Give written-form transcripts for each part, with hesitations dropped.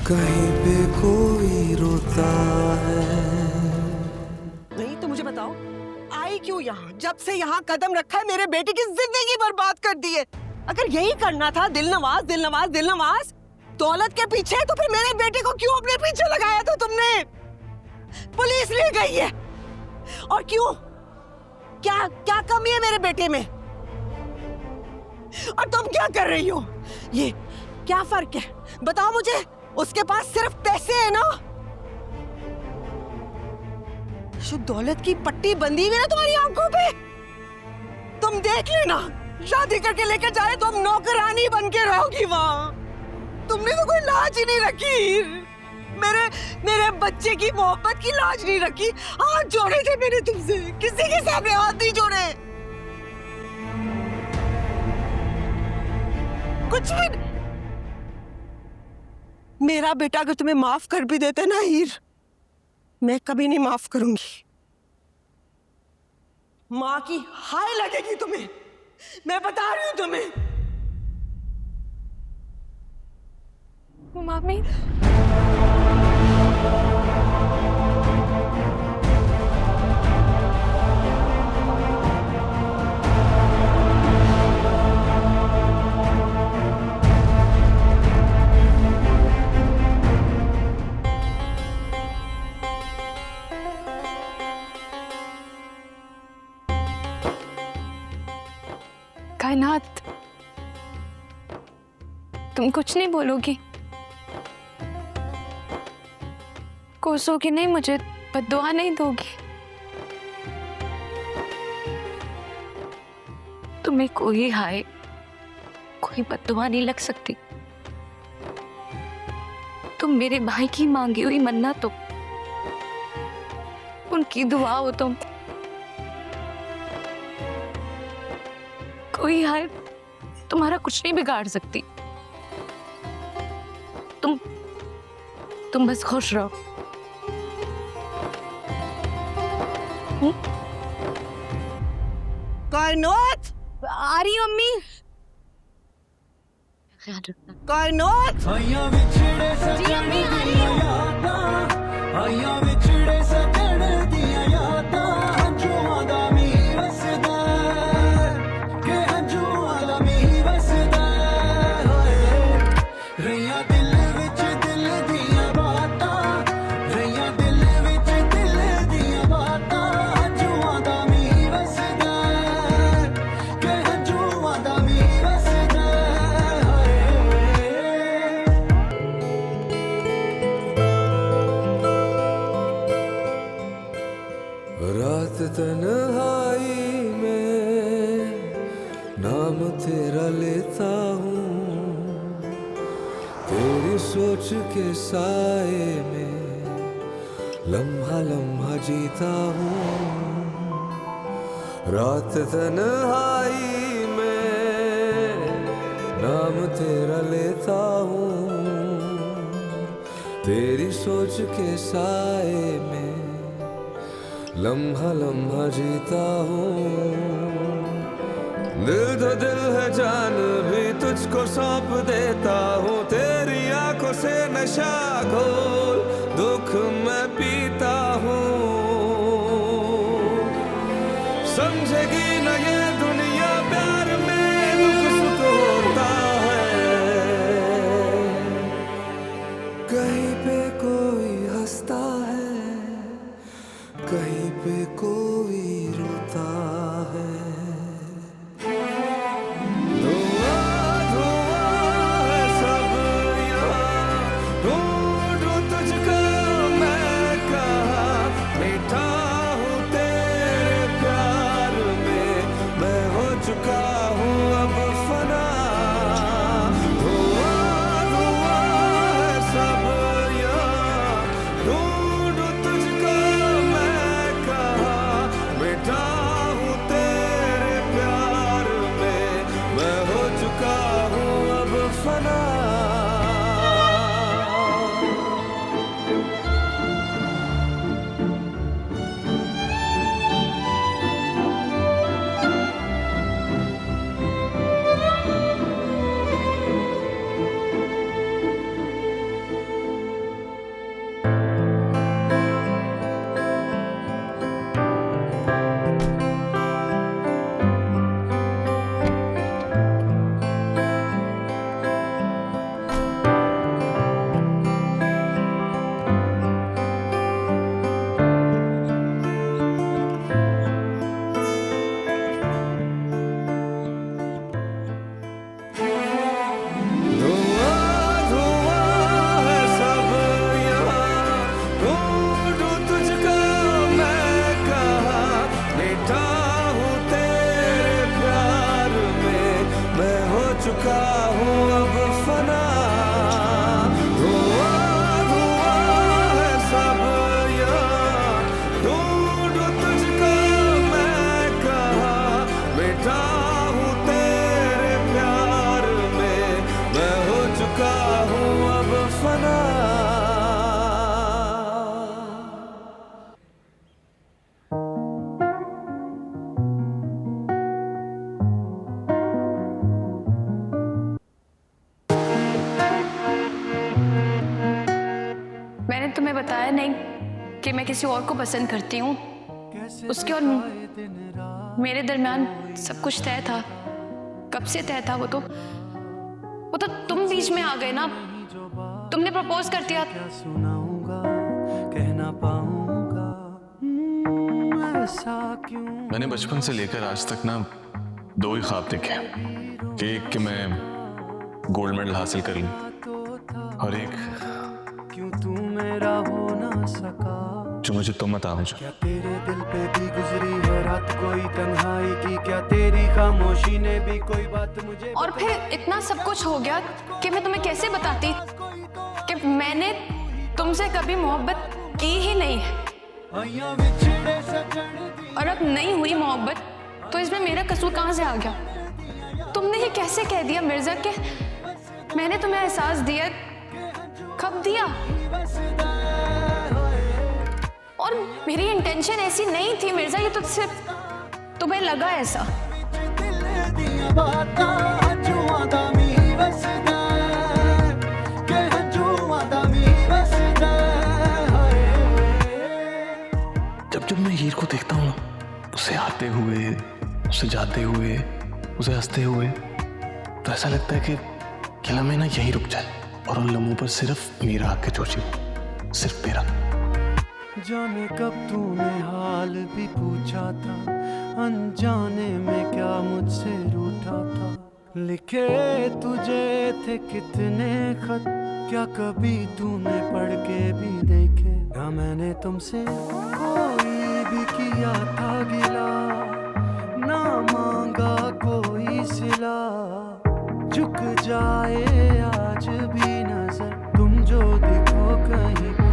कहीं पे कोई रोता है। नहीं तो मुझे बताओ, आई क्यों यहाँ? जब से यहाँ कदम रखा है मेरे बेटे की जिंदगी बर्बाद कर दी है। अगर यही करना था, दिल नवाज दिल नवाज दिल नवाज दौलत के पीछे, तो फिर मेरे बेटे को क्यों अपने पीछे लगाया था तुमने? पुलिस ले गई है। और क्यों? क्या क्या कमी है मेरे बेटे में? और तुम क्या कर रही हो? ये क्या फर्क है बताओ मुझे। उसके पास सिर्फ पैसे है ना? जो दौलत की पट्टी बंधी हुई है ना तुम्हारी आंखों पे, तुम देख लेना, शादी करके लेकर जाए तो हम नौकरानी बन के रहोगी वहां। तुमने तो कोई लाज ही नहीं रखी। मेरे बच्चे की मोहब्बत की लाज नहीं रखी। हाथ जोड़े थे मैंने तुमसे, किसी के सामने हाथ नहीं जोड़े। कुछ भी। मेरा बेटा अगर तुम्हें माफ कर भी देते ना हीर, मैं कभी नहीं माफ करूंगी। माँ की हाय लगेगी तुम्हें, मैं बता रही हूं तुम्हें। मामी, कायनात, तुम कुछ नहीं बोलोगी? कोसोगी नहीं मुझे? बद्दुआ नहीं दोगी? तुम्हें कोई हाय, कोई बद्दुआ नहीं लग सकती। तुम मेरे भाई की मांगी हुई मन्नत हो, उनकी दुआ हो तुम। कोई हाय तुम्हारा कुछ नहीं बिगाड़ सकती। तुम बस खुश रहो। कायनात, आ रही हो अम्मी? कायनात। जी अम्मी आ रही हूँ। रात तन्हाई में नाम तेरा लेता हूँ, तेरी सोच के साए में लम्हा लम्हा जीता हूँ। रात तन्हाई में नाम तेरा लेता हूँ, तेरी सोच के साए में लम्हा लम्हा जीता हूँ। दिल तो दिल है, जान भी तुझको सौंप देता हूँ। तेरी आंखों से नशा घोल दुख मैं पीता हूँ। समझेगी न ये दुनिया, प्यार में दुख सुख होता है। कहीं पे कोई हंसता है, कहीं पे कोई रोता है। धुआं धुआं है सब यहाँ, ढूंढूं तुझको मैं कहाँ। चुका हूँ अब फना, धुआं धुआं है सब यहाँ, ढूंढूं तुझको मैं कहाँ, मिटा हूँ तेरे प्यार में, मैं हो चुका हूँ अब फना। मैंने तुम्हें बताया नहीं कि मैं किसी और को पसंद करती हूँ। उसके और मेरे दरमियान सब कुछ तय था। कब से तय था? वो तो तुम बीच में आ गए ना। तुमने प्रपोज कर दिया। सुनाऊंगा कहना पाऊंगा ऐसा क्यों। मैंने बचपन से लेकर आज तक ना 2 ही ख्वाब देखे कि एक कि मैं गोल्ड मेडल हासिल कर लूं और एक क्यों तू मेरा हो ना सका, जो मुझे तुम अता हो जाओ। क्या तेरे दिल पे भी गुजरी है रात कोई तन्हाई की, क्या तेरी खामोशी ने भी कोई बात मुझे। और फिर इतना सब कुछ हो गया कि मैं तुम्हें कैसे बताती कि मैंने तुमसे कभी मोहब्बत की ही नहीं है। और अब नहीं हुई मोहब्बत तो इसमें मेरा कसूर कहाँ से आ गया? तुमने ये कैसे कह दिया मिर्जा कि मैंने तुम्हें एहसास दिया? कब दिया? और मेरी इंटेंशन ऐसी नहीं थी मिर्जा, ये तो सिर्फ तुम्हें लगा ऐसा। जब जब मैं हीर को देखता हूँ, उसे आते हुए, उसे जाते हुए, उसे हंसते हुए, तो ऐसा लगता है कि लम्हे ना यहीं रुक जाए और उन लम्हों पर सिर्फ मेरा आके चोची, सिर्फ तेरा। जाने कब तूने हाल भी पूछा था, अनजाने में क्या मुझसे रूठा था। लिखे तुझे थे कितने खत, क्या कभी तूने पढ़ के भी देखे? ना मैंने तुमसे कोई भी किया था गिला, ना मांगा कोई सिला। झुक जाए आज भी नजर, तुम जो दिखो कहीं पर।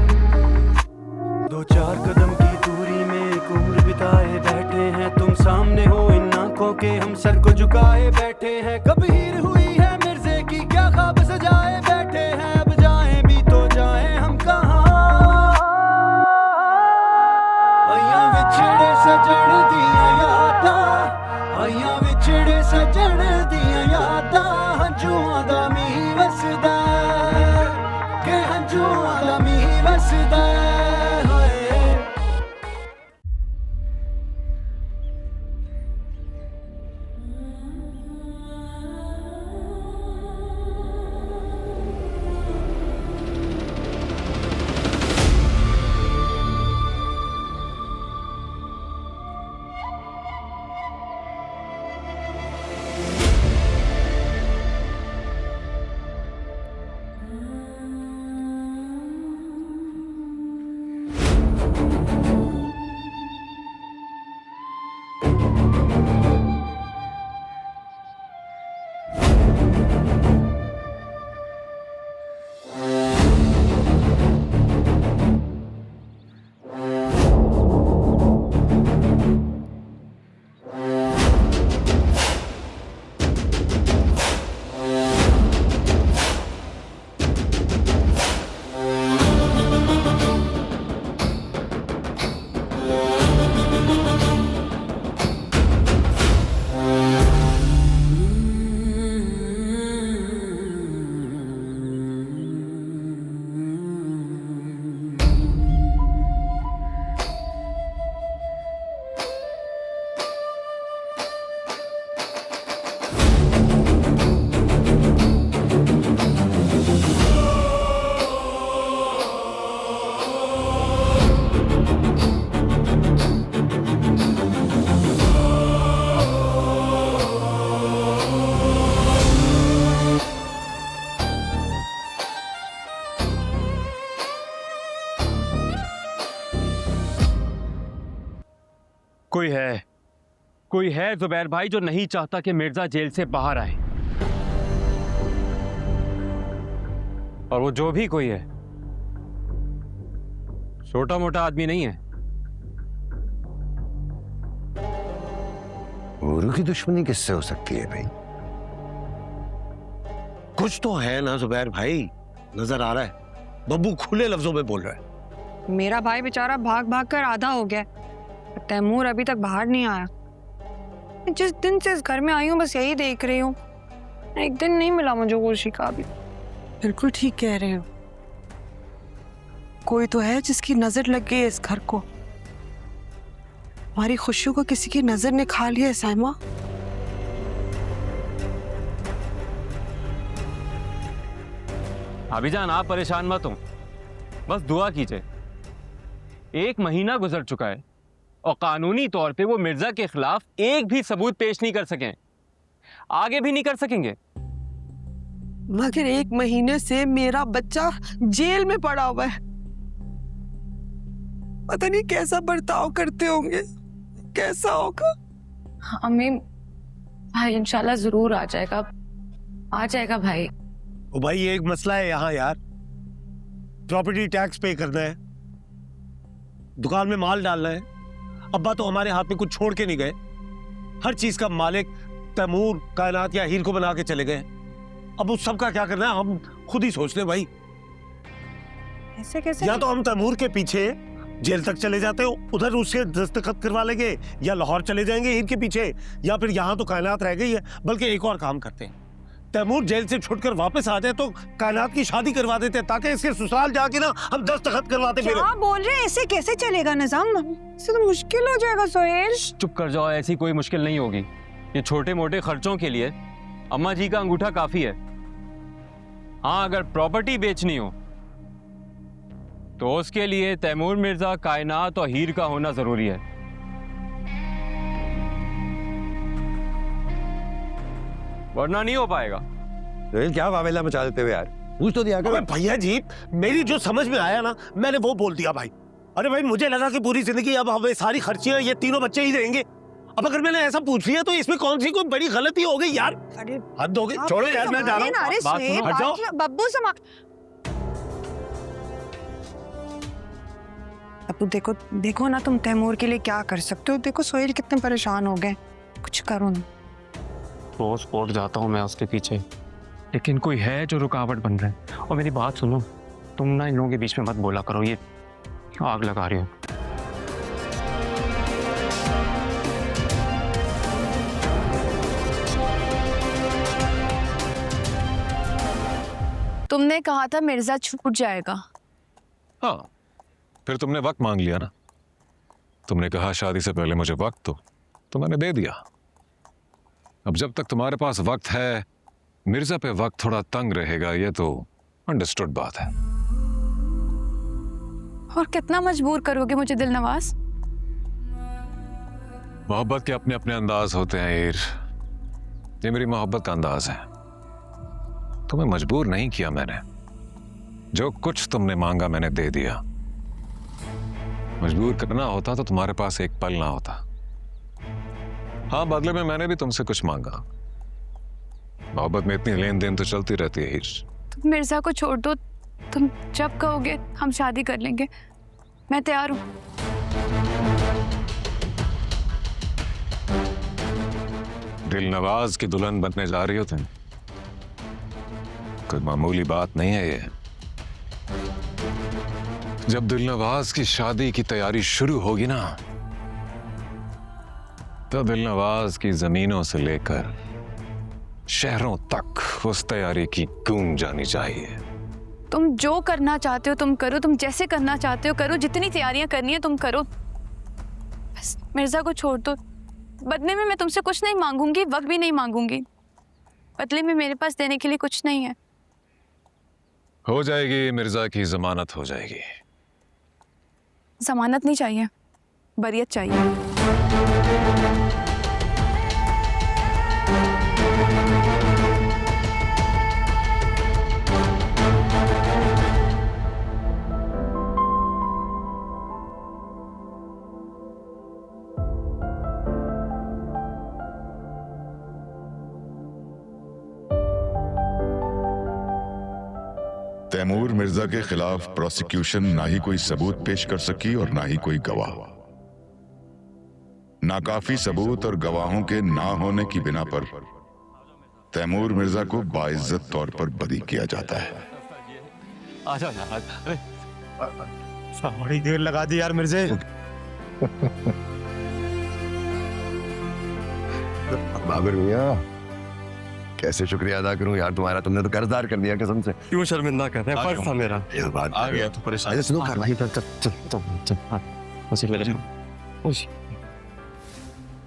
2-4 कदम की दूरी में एक उम्र बिताए बैठे हैं, तुम सामने हो इन आंखों के, हम सर को झुकाए बैठे हैं। कब हीर हुई है मिर्जे की, क्या ख्वाब सजाए बैठे हैं, अब जाएं भी तो जाएं हम कहाँ। आइयां विछड़े सजण दियां यादां, आइयां विछड़े सजण दियां यादां, हंझूआं दा मींह वसदा के हंझूआं दा मींह वसदा। कोई है जुबैर भाई जो नहीं चाहता कि मिर्जा जेल से बाहर आए। और वो जो भी कोई है छोटा मोटा आदमी नहीं है। गुरु की दुश्मनी किससे हो सकती है भाई? कुछ तो है ना जुबैर भाई, नजर आ रहा है। बब्बू खुले लफ्जों में बोल रहा है। मेरा भाई बेचारा भाग भाग कर आधा हो गया, तैमूर अभी तक बाहर नहीं आया। जिस दिन से इस घर में आई हूँ बस यही देख रही हूँ। एक दिन नहीं मिला मुझे खुशी का भी। बिल्कुल ठीक कह रहे हो, कोई तो है जिसकी नजर लग गई है इस घर को। हमारी खुशियों को किसी की नजर ने खा लिया है साइमा। भाभीजान आप परेशान मत हो, बस दुआ कीजिए। 1 महीना गुजर चुका है और कानूनी तौर पे वो मिर्जा के खिलाफ एक भी सबूत पेश नहीं कर सके, आगे भी नहीं कर सकेंगे। मगर 1 महीने से मेरा बच्चा जेल में पड़ा हुआ है। पता नहीं कैसा बर्ताव करते होंगे, कैसा होगा। अम्मी भाई इंशाल्लाह जरूर आ जाएगा भाई। ओ भाई ये एक मसला है यहाँ यार, प्रॉपर्टी टैक्स पे करना है, दुकान में माल डालना है। अब्बा तो हमारे हाथ में कुछ छोड़ के नहीं गए। हर चीज का मालिक तैमूर, कायनात या हीर को बना के चले गए। अब उस सब का क्या करना है हम खुद ही सोच ले भाई। ऐसे कैसे? या तो हम तैमूर के पीछे जेल तक चले जाते हो, उधर उससे दस्तखत करवा लेंगे, या लाहौर चले जाएंगे हीर के पीछे, या फिर यहाँ तो कायनात रह गई है। बल्कि एक और काम करते हैं, तैमूर जेल से छुटकर वापस आ जाए तो कायनात की शादी करवा देते हैं, ताकि इसके ससुराल जाके ना हम दस्तखत करवाते फिर। क्या बोल रहे हैं? ऐसे कैसे चलेगा निजाम? इससे तो मुश्किल हो जाएगा सोहेल। चुप कर जाओ, ऐसी कोई मुश्किल नहीं होगी। ये छोटे मोटे खर्चों के लिए अम्मा जी का अंगूठा काफी है। हाँ, अगर प्रॉपर्टी बेचनी हो तो उसके लिए तैमूर मिर्जा, कायनात और हीर का होना जरूरी है। वरना नहीं हो पाएगा। क्या वावेला मचा देते हो यार, पूछ तो दिया करो। भैया जी मेरी जो समझ में आया ना मैंने वो बोल दिया भाई। अरे भाई मुझे लगा कि पूरी जिंदगी अब हमें सारी खर्चियां ये तीनों बच्चे ही देंगे। अब अगर मैंने ऐसा पूछ लिया तो इसमें कौन सी कोई बड़ी गलती हो गई यार? अरे हद हो गई, छोड़ो यार मैं जा रहा हूं। अरे बात सुनो, हट जाओ। बब्बू समा। अब देखो देखो ना, तुम तैमूर के लिए क्या कर सकते हो। देखो सोहेल कितने परेशान हो गए, कुछ करो ना। रोज पहुंच जाता हूँ मैं उसके पीछे, लेकिन कोई है जो रुकावट बन रहा है। और मेरी बात सुनो, तुम ना इन लोगों के बीच में मत बोला करो, ये आग लगा रही हो। तुमने कहा था मिर्जा छूट जाएगा। हाँ, फिर तुमने वक्त मांग लिया ना। तुमने कहा शादी से पहले मुझे वक्त दो, तो मैंने दे दिया। अब जब तक तुम्हारे पास वक्त है, मिर्जा पे वक्त थोड़ा तंग रहेगा, ये तो अंडरस्टूड बात है। और कितना मजबूर करोगे मुझे दिलनवाज? मोहब्बत के अपने अपने अंदाज होते हैं हीर। ये मेरी मोहब्बत का अंदाज है। तुम्हें मजबूर नहीं किया मैंने, जो कुछ तुमने मांगा मैंने दे दिया। मजबूर करना होता तो तुम्हारे पास एक पल ना होता। हाँ, बदले में मैंने भी तुमसे कुछ मांगा। मोहब्बत में इतनी लेन देन तो चलती रहती है हीर। तुम मिर्जा को छोड़ दो, तुम जब कहोगे हम शादी कर लेंगे, मैं तैयार हूँ। दिलनवाज की दुल्हन बनने जा रही हो तुम? कोई मामूली बात नहीं है ये। जब दिलनवाज की शादी की तैयारी शुरू होगी ना, तो दिलनवाज की जमीनों से लेकर शहरों तक उस तैयारी की गूंज जानी चाहिए। तुम जो करना चाहते हो तुम करो, तुम जैसे करना चाहते हो करो, जितनी तैयारियां करनी है तुम करो, बस मिर्जा को छोड़ दो। बदले में मैं तुमसे कुछ नहीं मांगूंगी, वक्त भी नहीं मांगूंगी। बदले में मेरे पास देने के लिए कुछ नहीं है। हो जाएगी, मिर्जा की जमानत हो जाएगी। जमानत नहीं चाहिए, बरियत चाहिए। तैमूर मिर्जा के खिलाफ प्रोसिक्यूशन ना ही कोई सबूत पेश कर सकी और ना ही कोई गवाह। नाकाफी सबूत और गवाहों के ना होने की बिना पर तैमूर मिर्जा को बाइज्जत तौर पर बरी किया जाता है। आ जाओ यार, अरे बड़ी देर लगा दी यार मिर्जे। बाबर मियां, कैसे शुक्रिया अदा करूं यार तुम्हारा, तुमने तो कर्जदार कर दिया कसम से। क्यों शर्मिंदा कर रहे हैं? फर्ज था मेरा। इस बात आ गया तो परेशान। सुनो कार्रवाई कर।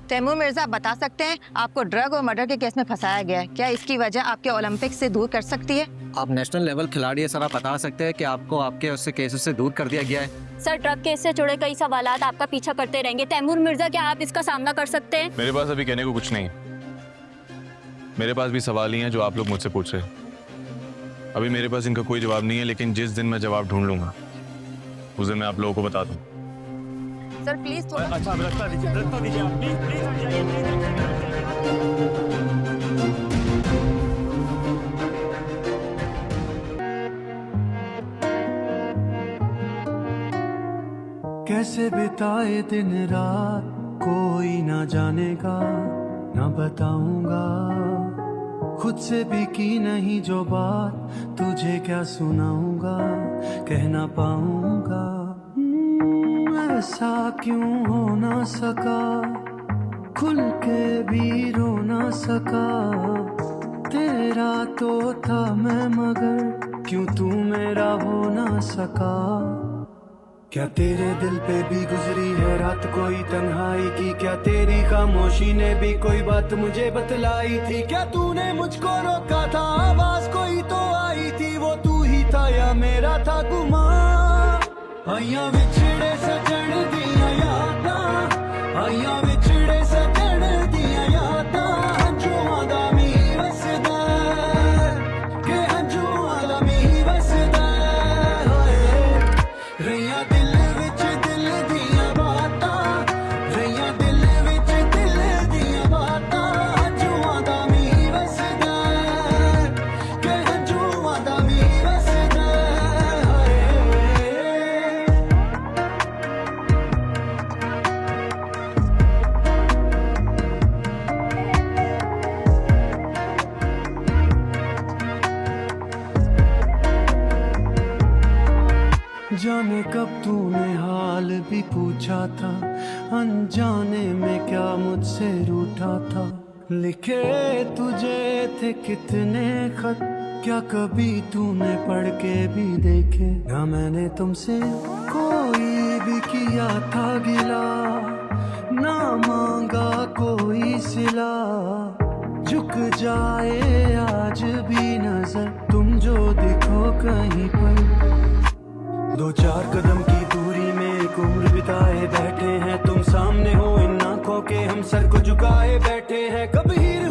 तैमूर मिर्जा, आप बता सकते हैं आपको ड्रग और मर्डर के केस में फंसाया गया है, क्या इसकी वजह आपके ओलंपिक्स से दूर कर सकती है? आप नेशनल लेवल खिलाड़ी है सर, आप बता सकते हैं कि आपको आपके उससे केसेस से दूर कर दिया गया है? सर, ड्रग केस से जुड़े कई सवालात आपका पीछा करते रहेंगे। तैमूर मिर्जा, क्या आप इसका सामना कर सकते हैं? मेरे पास अभी कहने को कुछ नहीं, मेरे पास भी सवाल ही हैं जो आप लोग मुझसे पूछ रहे हैं। अभी मेरे पास इनका कोई जवाब नहीं है, लेकिन जिस दिन मैं जवाब ढूंढ लूंगा उस दिन मैं आप लोगों को बता दूं। सर प्लीज थोड़ा अच्छा रास्ता दीजिए आप, प्लीज प्लीज। कैसे बिताए दिन रात कोई ना जानेगा, ना बताऊंगा खुद से भी की नहीं जो बात, तुझे क्या सुनाऊंगा, कह ना पाऊंगा। ऐसा क्यों हो ना सका, खुल के भी रो ना सका। तेरा तो था मैं मगर क्यों तू मेरा हो ना सका। क्या तेरे दिल पे भी गुजरी है रात कोई तन्हाई की, क्या तेरी खामोशी ने भी कोई बात मुझे बतलाई थी। क्या तूने मुझको रोका था, आवाज कोई तो आई थी, वो तू ही था या मेरा था गुमा। आइया विछड़े सजन दिया यादा, आइया विछड़े सजन दिया यादा। हंजुआ दा मी वसदा के हंजुआ दा मी वसदा रैया दिल विच दिल दिया बातां, रैया दिल विच दिल दिया बातां। हंजुआ दा मी वसदा के हंजुआ दा मी वसदा। जाने कब तूने हाल भी पूछा था, अनजाने में क्या मुझसे रूठा था। लिखे तुझे थे कितने खत, क्या कभी तूने पढ़ के भी देखे। ना मैंने तुमसे कोई भी किया था गिला, ना मांगा कोई सिला। झुक जाए आज भी नजर तुम जो दिखो कहीं पर। दो चार कदम की दूरी में एक उम्र बिताए बैठे हैं, तुम सामने हो इन आंखों के, हम सर को झुकाए बैठे हैं। कभी